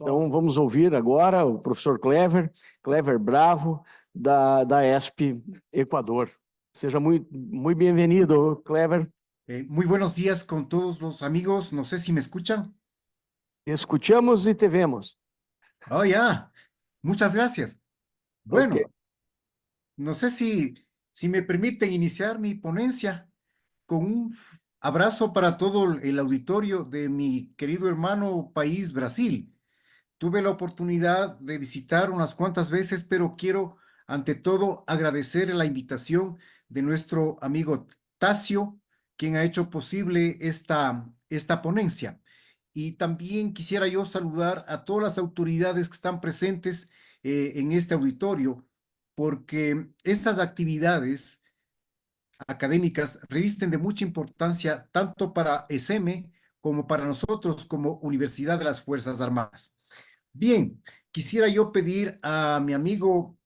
Então, vamos ouvir agora o professor Clever Bravo, da ESP Equador. Seja muy bienvenido, Clever. Muy buenos días con todos los amigos. No sé si me escuchan. Escuchamos y te vemos. Oh, ya. Muchas gracias. Ok. Bueno, no sé si me permiten iniciar mi ponencia con un abrazo para todo el auditorio de mi querido hermano país, Brasil. Tuve la oportunidad de visitar unas cuantas veces, pero quiero, ante todo, agradecer la invitación de nuestro amigo Tacio, quien ha hecho posible esta ponencia. Y también quisiera yo saludar a todas las autoridades que están presentes en este auditorio, porque estas actividades académicas revisten de mucha importancia tanto para ESEME como para nosotros como Universidad de las Fuerzas Armadas. Bien, quisiera yo pedir a mi amigo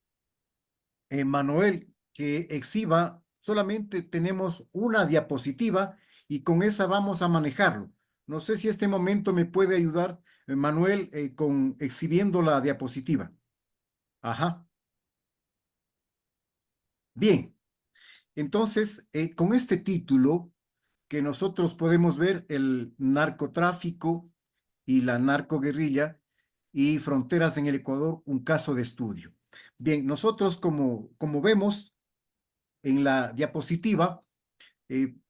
Manuel que exhiba, solamente tenemos una diapositiva y con esa vamos a manejarlo. No sé si este momento me puede ayudar, Manuel, con exhibiendo la diapositiva. Ajá. Bien, entonces, con este título que nosotros podemos ver, el narcotráfico y la narcoguerrilla y fronteras en el Ecuador, un caso de estudio. Bien, nosotros como vemos en la diapositiva,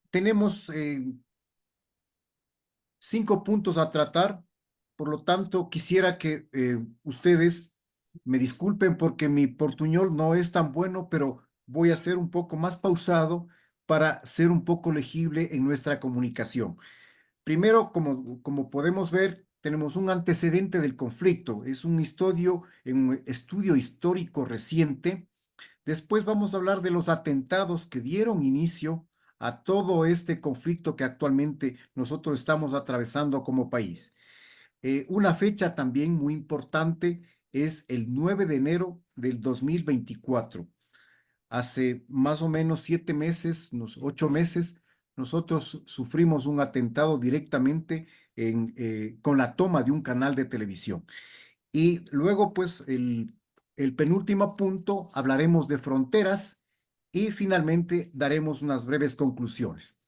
tenemos 5 puntos a tratar, por lo tanto quisiera que ustedes me disculpen porque mi portuñol no es tan bueno, pero voy a ser un poco más pausado para ser un poco legible en nuestra comunicación. Primero, como podemos ver, tenemos un antecedente del conflicto, es un estudio histórico reciente. Después vamos a hablar de los atentados que dieron inicio a todo este conflicto que actualmente nosotros estamos atravesando como país. Una fecha también muy importante es el 9 de enero del 2024. Hace más o menos 7 meses, 8 meses, nosotros sufrimos un atentado directamente con la toma de un canal de televisión. Y luego, pues, el penúltimo punto, hablaremos de fronteras y finalmente daremos unas breves conclusiones.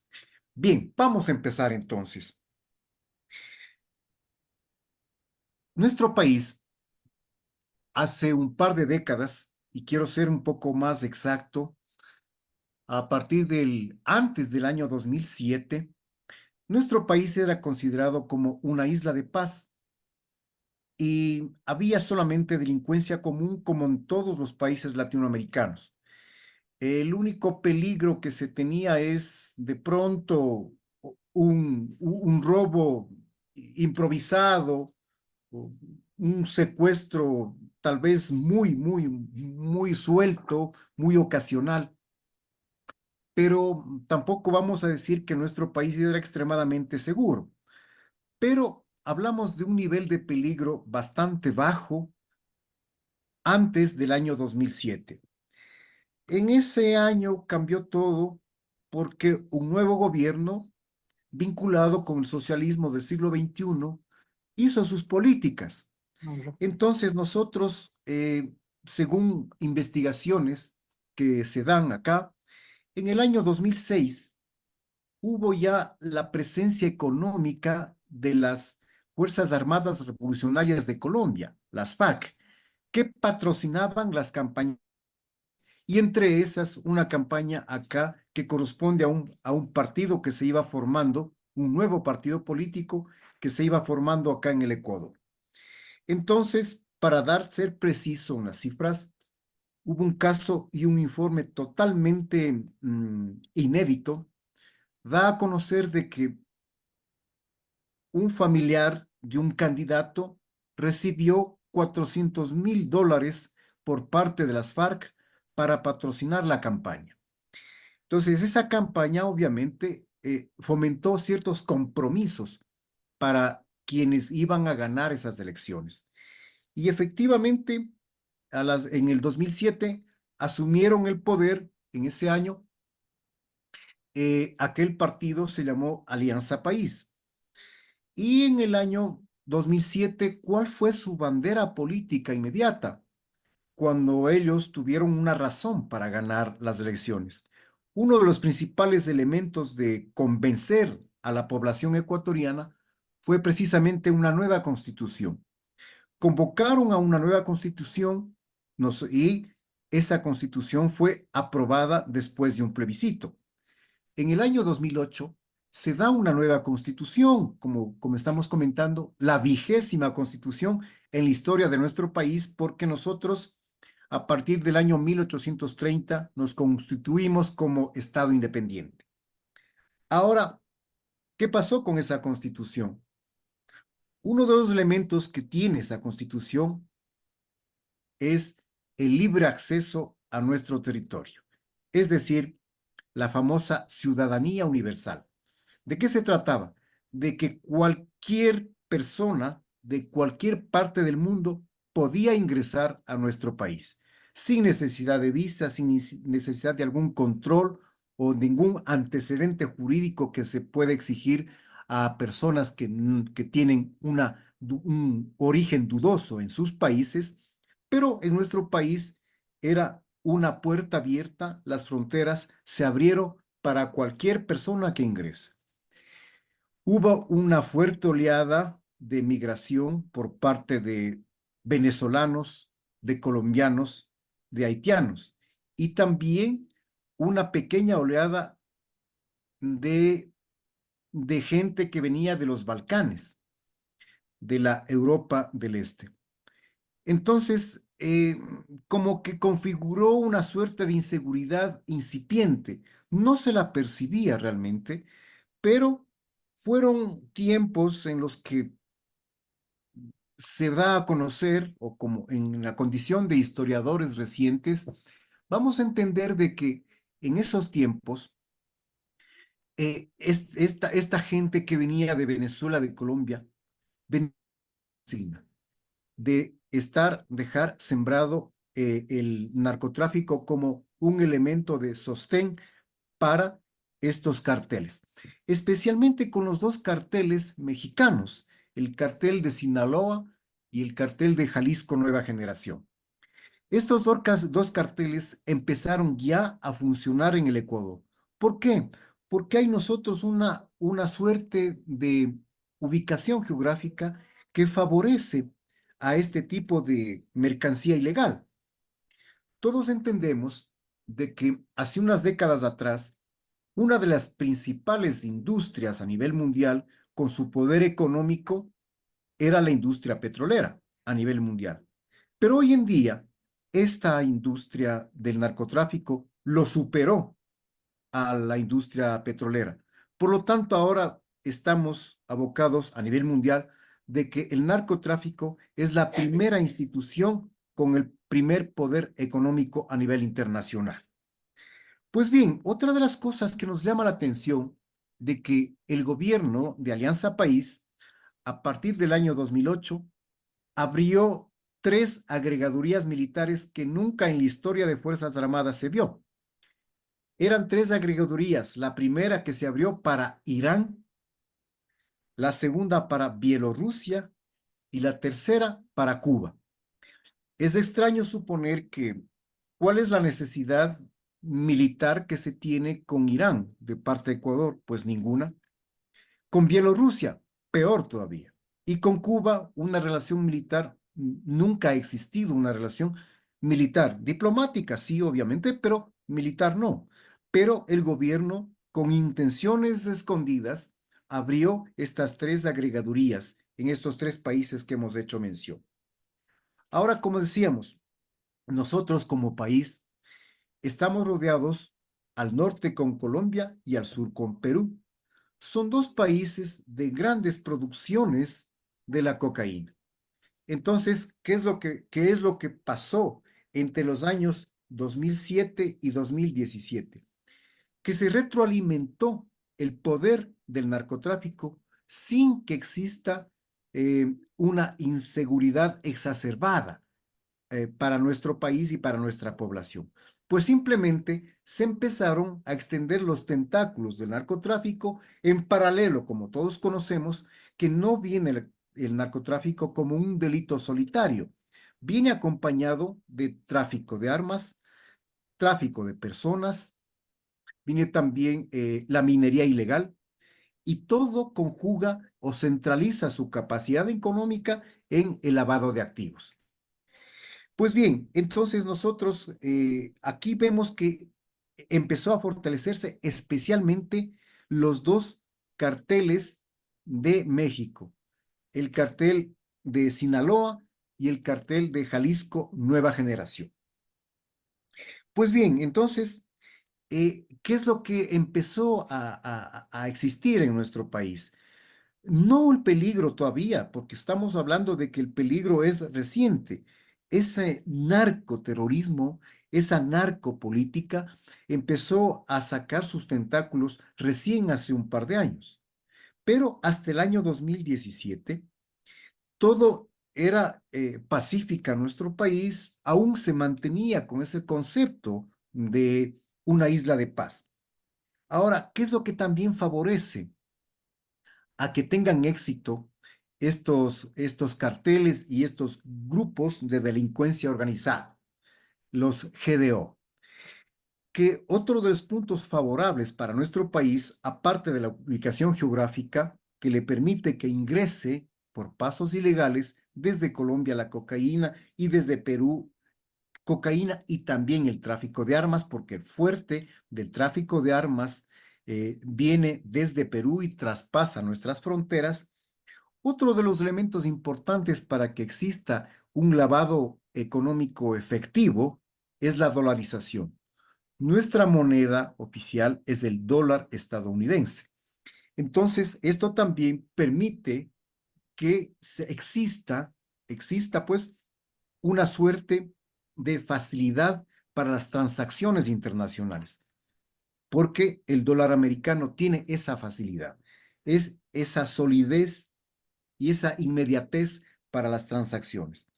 Bien, vamos a empezar entonces. Nuestro país, hace un par de décadas, y quiero ser un poco más exacto, a partir antes del año 2007, nuestro país era considerado como una isla de paz y había solamente delincuencia común como en todos los países latinoamericanos. El único peligro que se tenía es de pronto un robo improvisado, o un secuestro tal vez muy suelto, muy ocasional, pero tampoco vamos a decir que nuestro país era extremadamente seguro. Pero hablamos de un nivel de peligro bastante bajo antes del año 2007. En ese año cambió todo porque un nuevo gobierno vinculado con el socialismo del siglo XXI hizo sus políticas. Entonces nosotros, según investigaciones que se dan acá, en el año 2006 hubo ya la presencia económica de las Fuerzas Armadas Revolucionarias de Colombia, las FARC, que patrocinaban las campañas y entre esas una campaña acá que corresponde a un partido que se iba formando, un nuevo partido político que se iba formando acá en el Ecuador. Entonces, para ser preciso en las cifras, hubo un caso y un informe totalmente inédito, da a conocer de que un familiar de un candidato recibió $400,000 por parte de las FARC para patrocinar la campaña. Entonces, esa campaña obviamente fomentó ciertos compromisos para quienes iban a ganar esas elecciones. Y efectivamente, en el 2007 asumieron el poder en ese año. Aquel partido se llamó Alianza País. Y en el año 2007, ¿cuál fue su bandera política inmediata cuando ellos tuvieron una razón para ganar las elecciones? Uno de los principales elementos de convencer a la población ecuatoriana fue precisamente una nueva constitución. Convocaron a una nueva constitución y esa constitución fue aprobada después de un plebiscito. En el año 2008 se da una nueva constitución, como estamos comentando, la 20ª constitución en la historia de nuestro país, porque nosotros a partir del año 1830 nos constituimos como Estado independiente. Ahora, ¿qué pasó con esa constitución? Uno de los elementos que tiene esa constitución es el libre acceso a nuestro territorio, es decir, la famosa ciudadanía universal. ¿De qué se trataba? De que cualquier persona de cualquier parte del mundo podía ingresar a nuestro país, sin necesidad de visa, sin necesidad de algún control o ningún antecedente jurídico que se pueda exigir a personas que tienen un origen dudoso en sus países, pero en nuestro país era una puerta abierta, las fronteras se abrieron para cualquier persona que ingrese. Hubo una fuerte oleada de migración por parte de venezolanos, de colombianos, de haitianos y también una pequeña oleada de, de gente que venía de los Balcanes, de la Europa del Este. Entonces, como que configuró una suerte de inseguridad incipiente. No se la percibía realmente, pero fueron tiempos en los que se da a conocer, o como en la condición de historiadores recientes, vamos a entender de que en esos tiempos, esta gente que venía de Venezuela, de Colombia, venía de dejar sembrado el narcotráfico como un elemento de sostén para estos carteles, especialmente con los dos carteles mexicanos, el cartel de Sinaloa y el cartel de Jalisco Nueva Generación. Estos dos carteles empezaron ya a funcionar en el Ecuador. ¿Por qué? Porque hay nosotros una suerte de ubicación geográfica que favorece a este tipo de mercancía ilegal. Todos entendemos de que hace unas décadas atrás, una de las principales industrias a nivel mundial con su poder económico era la industria petrolera a nivel mundial. Pero hoy en día, esta industria del narcotráfico lo superó a la industria petrolera. Por lo tanto, ahora estamos abocados a nivel mundial de que el narcotráfico es la primera institución con el primer poder económico a nivel internacional. Pues bien, otra de las cosas que nos llama la atención de que el gobierno de Alianza País, a partir del año 2008, abrió 3 agregadurías militares que nunca en la historia de Fuerzas Armadas se vio. Eran 3 agregadurías, la primera que se abrió para Irán, la segunda para Bielorrusia y la tercera para Cuba. Es extraño suponer que, ¿cuál es la necesidad militar que se tiene con Irán de parte de Ecuador? Pues ninguna. Con Bielorrusia, peor todavía. Y con Cuba, una relación militar, nunca ha existido una relación militar. Diplomática, sí, obviamente, pero militar no. Pero el gobierno, con intenciones escondidas, abrió estas 3 agregadurías en estos 3 países que hemos hecho mención. Ahora, como decíamos, nosotros como país estamos rodeados al norte con Colombia y al sur con Perú. Son 2 países de grandes producciones de la cocaína. Entonces, qué es lo que pasó entre los años 2007 y 2017? Que se retroalimentó el poder del narcotráfico sin que exista una inseguridad exacerbada para nuestro país y para nuestra población. Pues simplemente se empezaron a extender los tentáculos del narcotráfico en paralelo, como todos conocemos, que no viene el narcotráfico como un delito solitario. Viene acompañado de tráfico de armas, tráfico de personas, viene también la minería ilegal, y todo conjuga o centraliza su capacidad económica en el lavado de activos. Pues bien, entonces nosotros aquí vemos que empezó a fortalecerse especialmente los dos carteles de México, el cartel de Sinaloa y el cartel de Jalisco Nueva Generación. Pues bien, entonces, ¿qué es lo que empezó a existir en nuestro país? No el peligro todavía, porque estamos hablando de que el peligro es reciente. Ese narcoterrorismo, esa narcopolítica empezó a sacar sus tentáculos recién hace un par de años. Pero hasta el año 2017, todo era pacífica en nuestro país, aún se mantenía con ese concepto de una isla de paz. Ahora, ¿qué es lo que también favorece a que tengan éxito estos carteles y estos grupos de delincuencia organizada, los GDO? Que otro de los puntos favorables para nuestro país, aparte de la ubicación geográfica, que le permite que ingrese por pasos ilegales desde Colombia la cocaína y desde Perú cocaína y también el tráfico de armas, porque el fuerte del tráfico de armas viene desde Perú y traspasa nuestras fronteras. Otro de los elementos importantes para que exista un lavado económico efectivo es la dolarización. Nuestra moneda oficial es el dólar estadounidense. Entonces, esto también permite que exista pues una suerte de facilidad para las transacciones internacionales, porque el dólar americano tiene esa facilidad, es esa solidez y esa inmediatez para las transacciones.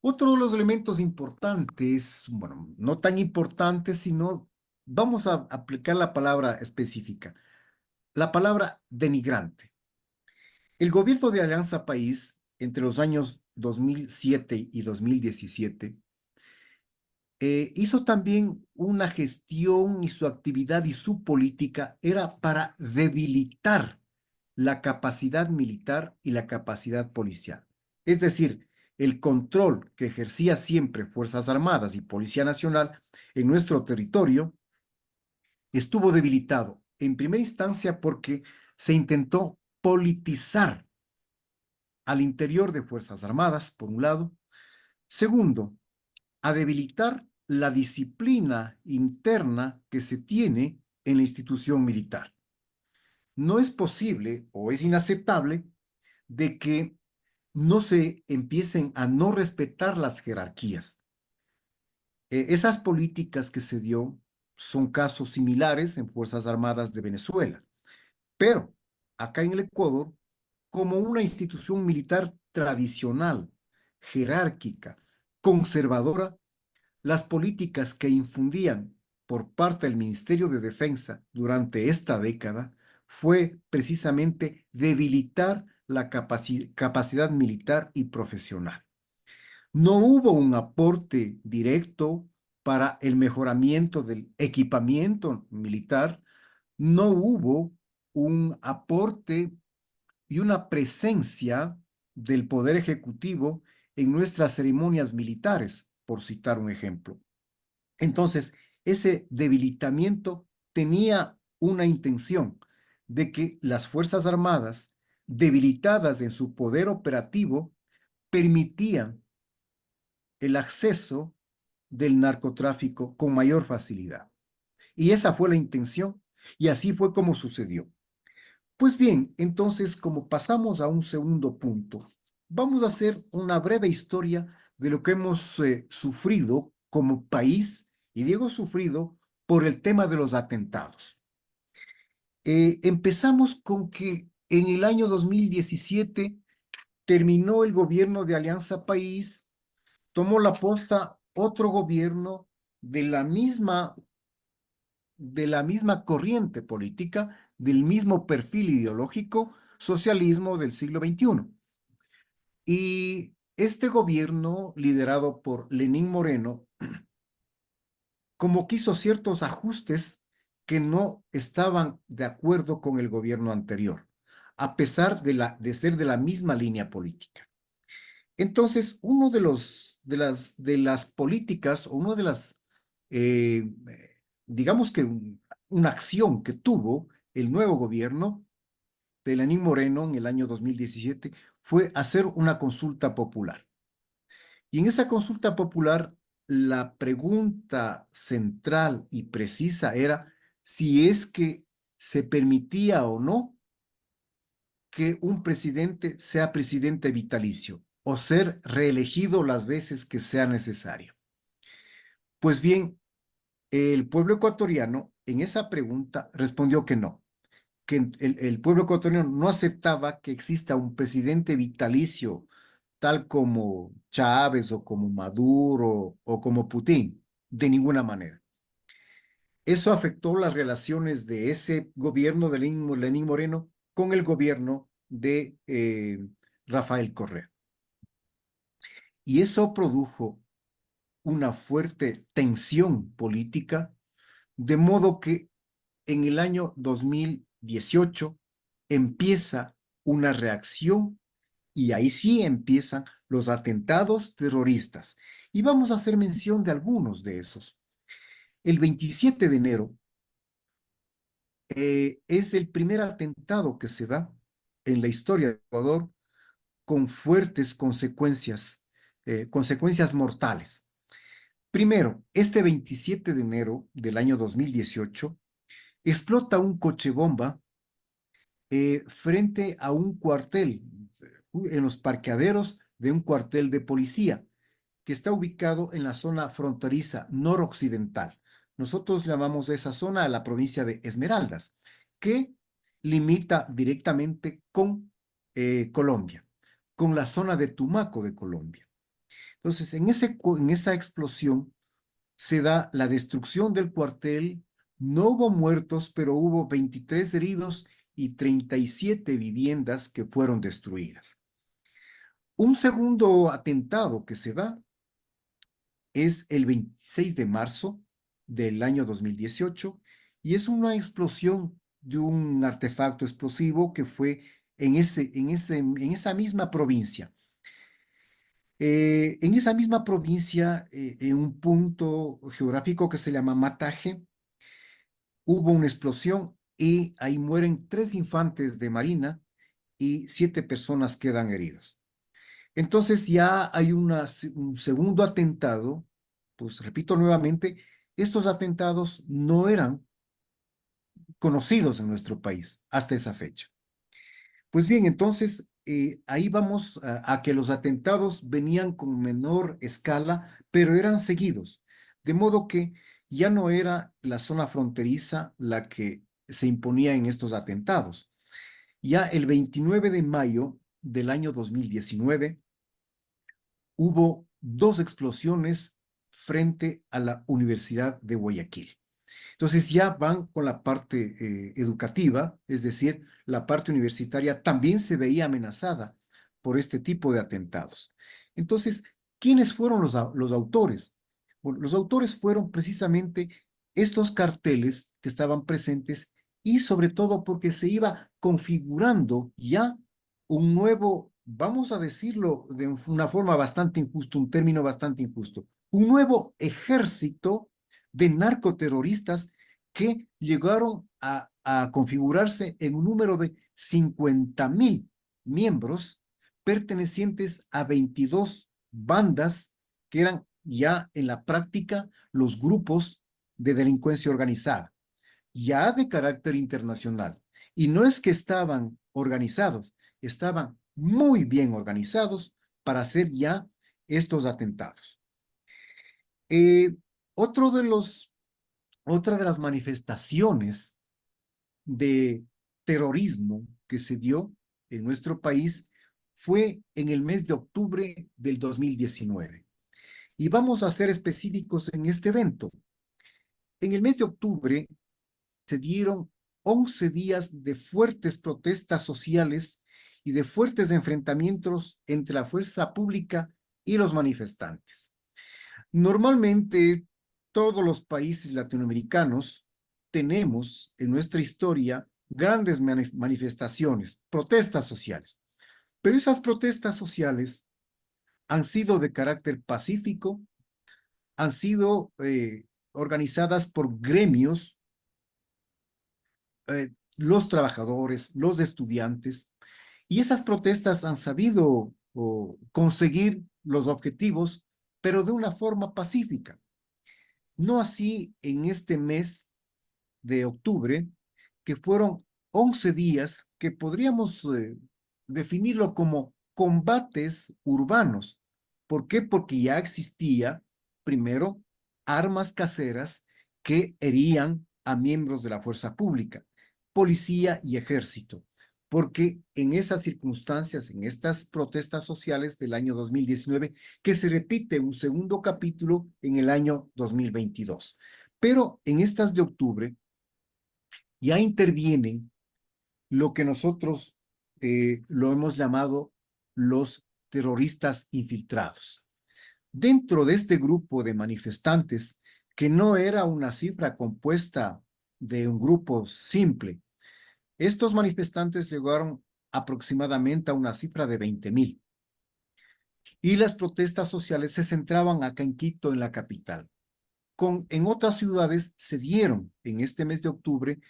Otro de los elementos importantes, bueno, no tan importantes, sino vamos a aplicar la palabra específica, la palabra denigrante. El gobierno de Alianza País, entre los años 2007 y 2017, hizo también una gestión y su actividad y su política era para debilitar la capacidad militar y la capacidad policial. Es decir, el control que ejercía siempre Fuerzas Armadas y Policía Nacional en nuestro territorio estuvo debilitado, en primera instancia porque se intentó politizar al interior de Fuerzas Armadas, por un lado. Segundo, a debilitar la disciplina interna que se tiene en la institución militar. No es posible o es inaceptable de que no se empiecen a no respetar las jerarquías. Esas políticas que se dio son casos similares en Fuerzas Armadas de Venezuela, pero acá en el Ecuador, como una institución militar tradicional, jerárquica, conservadora, las políticas que infundían por parte del Ministerio de Defensa durante esta década fue precisamente debilitar la capacidad militar y profesional. No hubo un aporte directo para el mejoramiento del equipamiento militar, no hubo un aporte y una presencia del Poder Ejecutivo en nuestras ceremonias militares, por citar un ejemplo. Entonces, ese debilitamiento tenía una intención de que las Fuerzas Armadas, debilitadas en su poder operativo, permitían el acceso del narcotráfico con mayor facilidad. Y esa fue la intención y así fue como sucedió. Pues bien, entonces, como pasamos a un segundo punto, vamos a hacer una breve historia de lo que hemos sufrido como país, y digo sufrido por el tema de los atentados. Empezamos con que en el año 2017 terminó el gobierno de Alianza País, tomó la posta otro gobierno de la misma corriente política, del mismo perfil ideológico, socialismo del siglo XXI. Y este gobierno, liderado por Lenín Moreno, como que hizo ciertos ajustes que no estaban de acuerdo con el gobierno anterior, a pesar de ser de la misma línea política. Entonces, uno de las políticas, o una de las, eh, digamos que una acción que tuvo el nuevo gobierno de Lenín Moreno en el año 2017 fue hacer una consulta popular. Y en esa consulta popular, la pregunta central y precisa era si es que se permitía o no que un presidente sea presidente vitalicio o ser reelegido las veces que sea necesario. Pues bien, el pueblo ecuatoriano en esa pregunta respondió que no, que el pueblo ecuatoriano no aceptaba que exista un presidente vitalicio tal como Chávez o como Maduro o como Putin, de ninguna manera. Eso afectó las relaciones de ese gobierno de Lenín Moreno con el gobierno de Rafael Correa. Y eso produjo una fuerte tensión política, de modo que en el año 2018 empieza una reacción y ahí sí empiezan los atentados terroristas. Y vamos a hacer mención de algunos de esos. El 27 de enero es el primer atentado que se da en la historia de Ecuador con fuertes consecuencias, consecuencias mortales. Primero, este 27 de enero del año 2018 explota un coche bomba frente a un cuartel, en los parqueaderos de un cuartel de policía que está ubicado en la zona fronteriza noroccidental. Nosotros llamamos a esa zona a la provincia de Esmeraldas, que limita directamente con Colombia, con la zona de Tumaco de Colombia. Entonces, en esa explosión se da la destrucción del cuartel. No hubo muertos, pero hubo 23 heridos y 37 viviendas que fueron destruidas. Un segundo atentado que se da es el 26 de marzo del año 2018 y es una explosión de un artefacto explosivo que fue en esa misma provincia. En esa misma provincia, en un punto geográfico que se llama Mataje, hubo una explosión y ahí mueren 3 infantes de marina y 7 personas quedan heridos. Entonces ya hay un segundo atentado, pues repito nuevamente, estos atentados no eran conocidos en nuestro país hasta esa fecha. Pues bien, entonces ahí vamos a que los atentados venían con menor escala, pero eran seguidos, de modo que ya no era la zona fronteriza la que se imponía en estos atentados. Ya el 29 de mayo del año 2019 hubo 2 explosiones frente a la Universidad de Guayaquil. Entonces ya van con la parte educativa, es decir, la parte universitaria también se veía amenazada por este tipo de atentados. Entonces, ¿quiénes fueron los autores? Bueno, los autores fueron precisamente estos carteles que estaban presentes y sobre todo porque se iba configurando ya un nuevo, vamos a decirlo de una forma bastante injusta, un término bastante injusto, un nuevo ejército de narcoterroristas que llegaron a configurarse en un número de 50.000 miembros pertenecientes a 22 bandas que eran ya en la práctica los grupos de delincuencia organizada, ya de carácter internacional. Y no es que estaban organizados, estaban muy bien organizados para hacer ya estos atentados. Eh, otro de los otra de las manifestaciones de terrorismo que se dio en nuestro país fue en el mes de octubre del 2019. Y vamos a ser específicos en este evento. En el mes de octubre se dieron 11 días de fuertes protestas sociales y de fuertes enfrentamientos entre la fuerza pública y los manifestantes. Normalmente, todos los países latinoamericanos tenemos en nuestra historia grandes manifestaciones, protestas sociales, pero esas protestas sociales han sido de carácter pacífico, han sido organizadas por gremios, los trabajadores, los estudiantes, y esas protestas han sabido conseguir los objetivos, pero de una forma pacífica. No así en este mes de octubre, que fueron 11 días que podríamos definirlo como combates urbanos. ¿Por qué? Porque ya existía, primero, armas caseras que herían a miembros de la fuerza pública, policía y ejército. Porque en esas circunstancias, en estas protestas sociales del año 2019, que se repite un segundo capítulo en el año 2022. Pero en estas de octubre ya intervienen lo que nosotros lo hemos llamado los terroristas infiltrados. Dentro de este grupo de manifestantes, que no era una cifra compuesta de un grupo simple, estos manifestantes llegaron aproximadamente a una cifra de 20,000. Y las protestas sociales se centraban acá en Quito, en la capital. En otras ciudades se dieron en este mes de octubre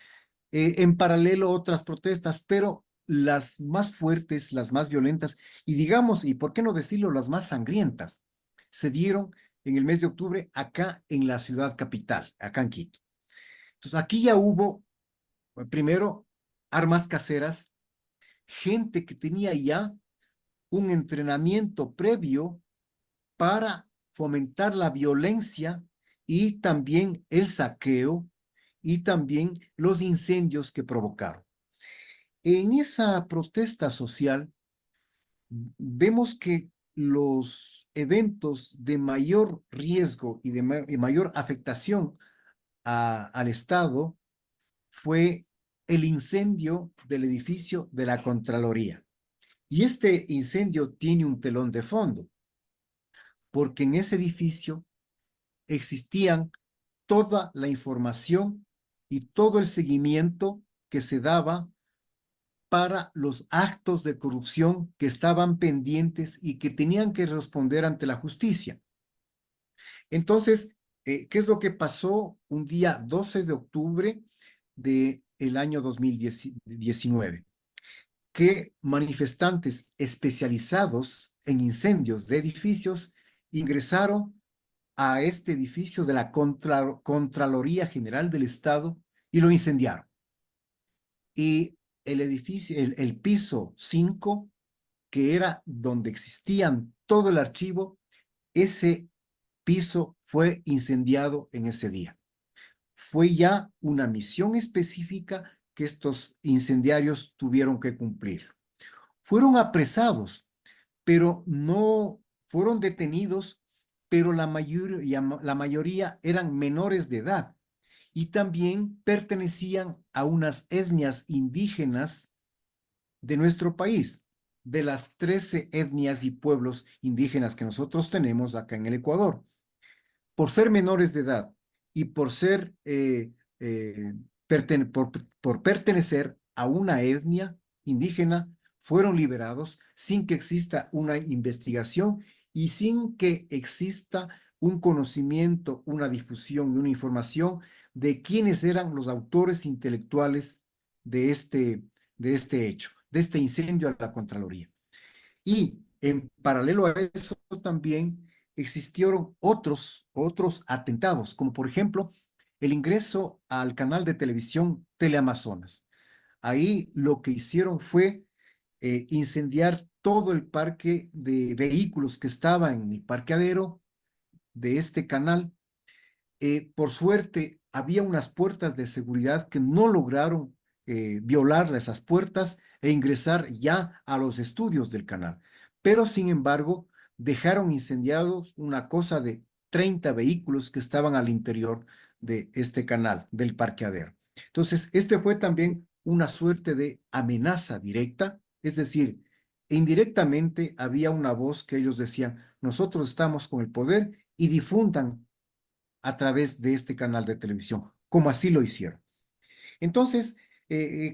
en paralelo otras protestas, pero las más fuertes, las más violentas y digamos, y por qué no decirlo, las más sangrientas, se dieron en el mes de octubre acá en la ciudad capital, acá en Quito. Entonces aquí ya hubo, primero, armas caseras, gente que tenía ya un entrenamiento previo para fomentar la violencia y también el saqueo y también los incendios que provocaron. En esa protesta social, vemos que los eventos de mayor riesgo y de mayor afectación al Estado fue el incendio del edificio de la Contraloría. Y este incendio tiene un telón de fondo, porque en ese edificio existían toda la información y todo el seguimiento que se daba para los actos de corrupción que estaban pendientes y que tenían que responder ante la justicia. Entonces, ¿qué es lo que pasó un día 12 de octubre del año 2019? Que manifestantes especializados en incendios de edificios ingresaron a este edificio de la Contraloría General del Estado y lo incendiaron. Y el edificio, el piso 5, que era donde existían todo el archivo, ese piso fue incendiado en ese día. Fue ya una misión específica que estos incendiarios tuvieron que cumplir. Fueron apresados, pero no fueron detenidos, pero la mayoría eran menores de edad y también pertenecían a unas etnias indígenas de nuestro país, de las 13 etnias y pueblos indígenas que nosotros tenemos acá en el Ecuador. Por ser menores de edad y por ser, por pertenecer a una etnia indígena, fueron liberados sin que exista una investigación y sin que exista un conocimiento, una difusión y una información de quiénes eran los autores intelectuales de este hecho, de este incendio a la Contraloría. Y en paralelo a eso también existieron otros atentados, como por ejemplo el ingreso al canal de televisión Teleamazonas. Ahí lo que hicieron fue incendiar todo el parque de vehículos que estaba en el parqueadero de este canal. Por suerte, había unas puertas de seguridad que no lograron violar esas puertas e ingresar ya a los estudios del canal. Pero, sin embargo, dejaron incendiados una cosa de 30 vehículos que estaban al interior de este canal, del parqueadero. Entonces, este fue también una suerte de amenaza directa Es decir, indirectamente había una voz que ellos decían, nosotros estamos con el poder y difundan a través de este canal de televisión, como así lo hicieron. Entonces,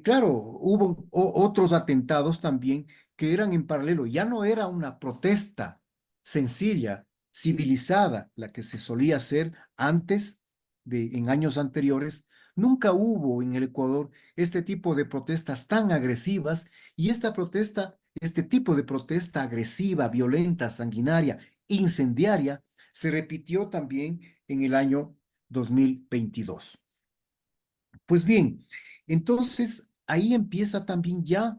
claro, hubo otros atentados también que eran en paralelo. Ya no era una protesta sencilla, civilizada, la que se solía hacer antes en años anteriores. Nunca hubo en el Ecuador este tipo de protestas tan agresivas y este tipo de protesta agresiva, violenta, sanguinaria, incendiaria, se repitió también en el año 2022. Pues bien, entonces ahí empieza también ya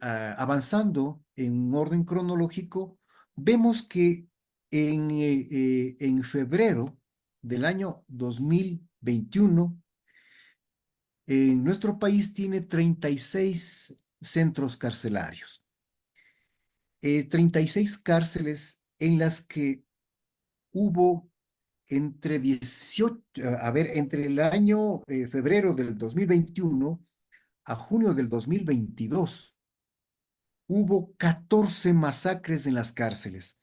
avanzando en un orden cronológico, vemos que en febrero del año 2021, nuestro país tiene 36 centros carcelarios, 36 cárceles en las que hubo entre 18, a ver, entre el año febrero del 2021 a junio del 2022, hubo 14 masacres en las cárceles,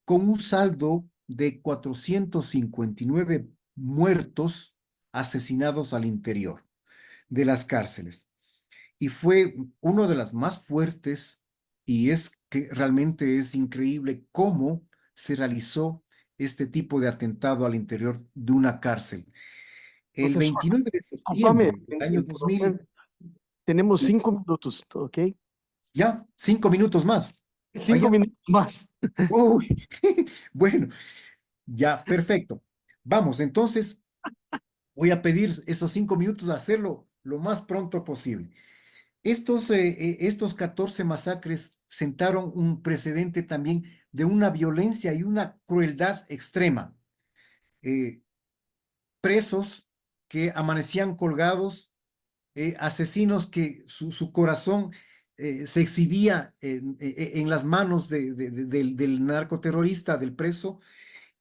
con un saldo de 459 muertos asesinados al interior de las cárceles. Y fue uno de las más fuertes y es que realmente es increíble cómo se realizó este tipo de atentado al interior de una cárcel. El Profesor, 29 de discúlpame septiembre del año 2000, tenemos 5 minutos, ¿ok? ya, 5 minutos más. Cinco Vaya, minutos más. uy, bueno, ya, perfecto. Vamos, entonces voy a pedir esos 5 minutos a hacerlo lo más pronto posible. Estos 14 masacres sentaron un precedente también de una violencia y una crueldad extrema. Eh, Presos que amanecían colgados, asesinos que su corazón se exhibía en las manos del narcoterrorista, del preso.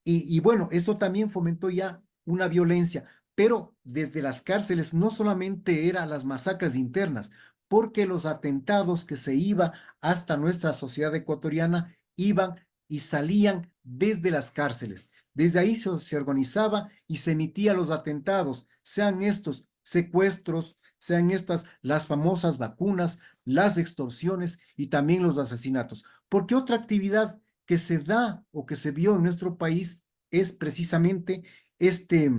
Y bueno, esto también fomentó ya una violencia, pero desde las cárceles no solamente eran las masacres internas, porque los atentados que se iba hasta nuestra sociedad ecuatoriana iban y salían desde las cárceles. Desde ahí se organizaba y se emitía los atentados, sean estos secuestros, sean estas las famosas vacunas, las extorsiones y también los asesinatos. Porque otra actividad que se da o que se vio en nuestro país es precisamente este,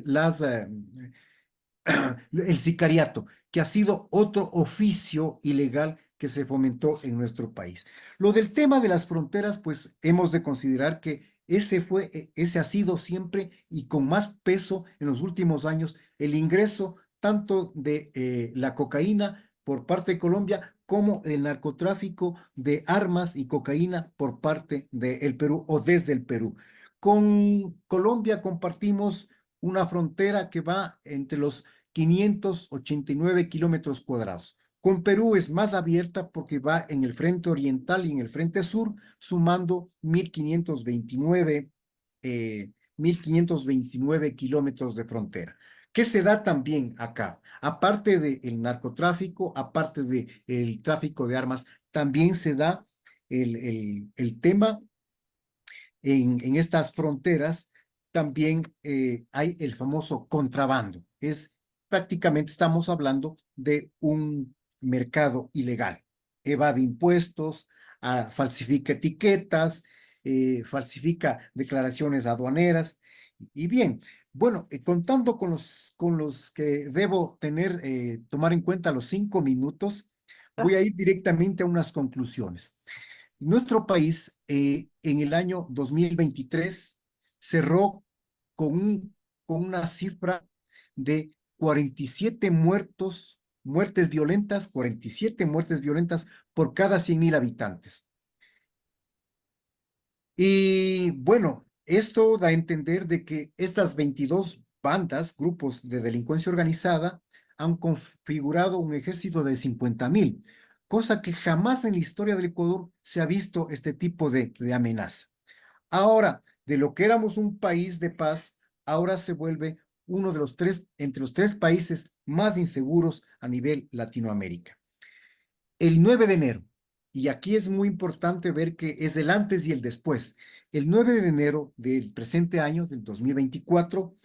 las, el sicariato, que ha sido otro oficio ilegal que se fomentó en nuestro país. Lo del tema de las fronteras, pues hemos de considerar que ese ha sido siempre y con más peso en los últimos años el ingreso tanto de la cocaína por parte de Colombia como el narcotráfico de armas y cocaína por parte del Perú o desde el Perú. Con Colombia compartimos una frontera que va entre los 589 kilómetros cuadrados. Con Perú es más abierta porque va en el frente oriental y en el frente sur, sumando 1529 kilómetros de frontera. ¿Qué se da también acá? Aparte del narcotráfico, aparte del tráfico de armas, también se da el tema en estas fronteras también hay el famoso contrabando. Prácticamente estamos hablando de un mercado ilegal. Evade impuestos, falsifica etiquetas, falsifica declaraciones aduaneras. Y bien, bueno, contando con los que debo tomar en cuenta los 5 minutos, voy a ir directamente a unas conclusiones. Nuestro país en el año 2023 cerró con una cifra de 47 muertes violentas, 47 muertes violentas por cada 100.000 habitantes. Y bueno, esto da a entender de que estas 22 bandas, grupos de delincuencia organizada, han configurado un ejército de 50.000, cosa que jamás en la historia del Ecuador se ha visto este tipo de amenaza. Ahora, de lo que éramos un país de paz, ahora se vuelve uno de entre los tres países más inseguros a nivel Latinoamérica. el 9 de enero, y aquí es muy importante ver que es el antes y el después. El 9 de enero del presente año, del 2024,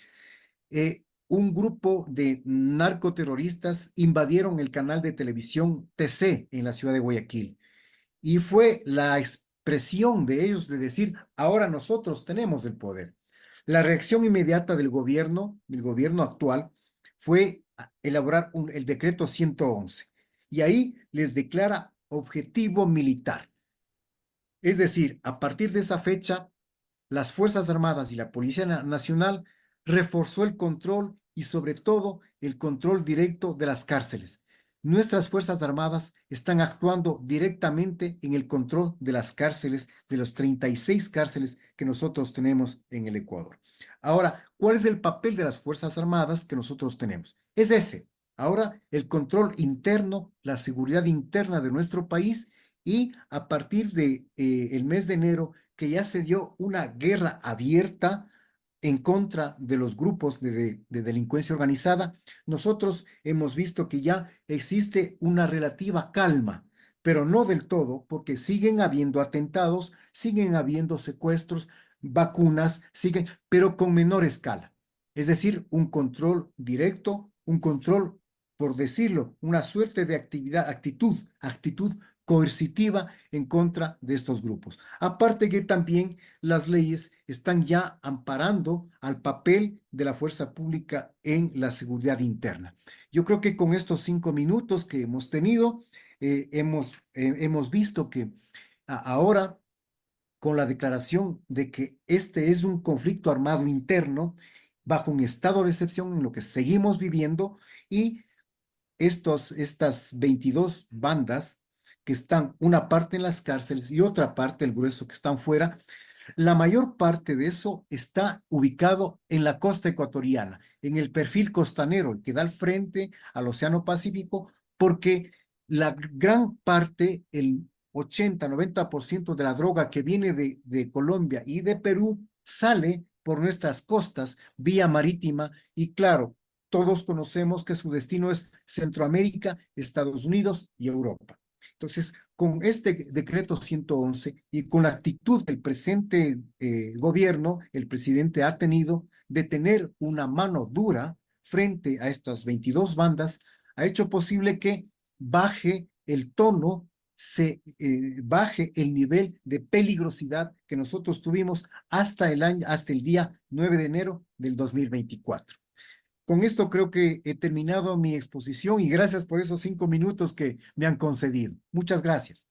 un grupo de narcoterroristas invadieron el canal de televisión TC en la ciudad de Guayaquil. Y fue la expresión de ellos de decir, ahora nosotros tenemos el poder. La reacción inmediata del gobierno actual, fue elaborar el decreto 111. Y ahí les declara objetivo militar. Es decir, a partir de esa fecha, las Fuerzas Armadas y la Policía Nacional reforzó el control y sobre todo el control directo de las cárceles. Nuestras Fuerzas Armadas están actuando directamente en el control de las cárceles, de los 36 cárceles que nosotros tenemos en el Ecuador. Ahora, ¿cuál es el papel de las Fuerzas Armadas que nosotros tenemos? Es ese. Ahora, el control interno, la seguridad interna de nuestro país, y a partir de el mes de enero, que ya se dio una guerra abierta en contra de los grupos de delincuencia organizada, nosotros hemos visto que ya existe una relativa calma, pero no del todo, porque siguen habiendo atentados, siguen habiendo secuestros, vacunas, siguen, pero con menor escala. Es decir, un control directo, un control, por decirlo, una suerte de actitud coercitiva en contra de estos grupos. Aparte que también las leyes están ya amparando al papel de la fuerza pública en la seguridad interna. Yo creo que con estos 5 minutos que hemos tenido, hemos visto que ahora, con la declaración de que este es un conflicto armado interno, bajo un estado de excepción en lo que seguimos viviendo, y estas 22 bandas que están una parte en las cárceles y otra parte, el grueso, que están fuera, la mayor parte de eso está ubicado en la costa ecuatoriana, en el perfil costanero, el que da al frente al Océano Pacífico, porque la gran parte, el 80-90% de la droga que viene de Colombia y de Perú, sale por nuestras costas vía marítima, y claro, todos conocemos que su destino es Centroamérica, Estados Unidos y Europa. Entonces, con este decreto 111 y con la actitud del presente gobierno, el presidente ha tenido de tener una mano dura frente a estas 22 bandas, ha hecho posible que baje el tono, baje el nivel de peligrosidad que nosotros tuvimos hasta el día 9 de enero del 2024. Con esto creo que he terminado mi exposición, y gracias por esos 5 minutos que me han concedido. Muchas gracias.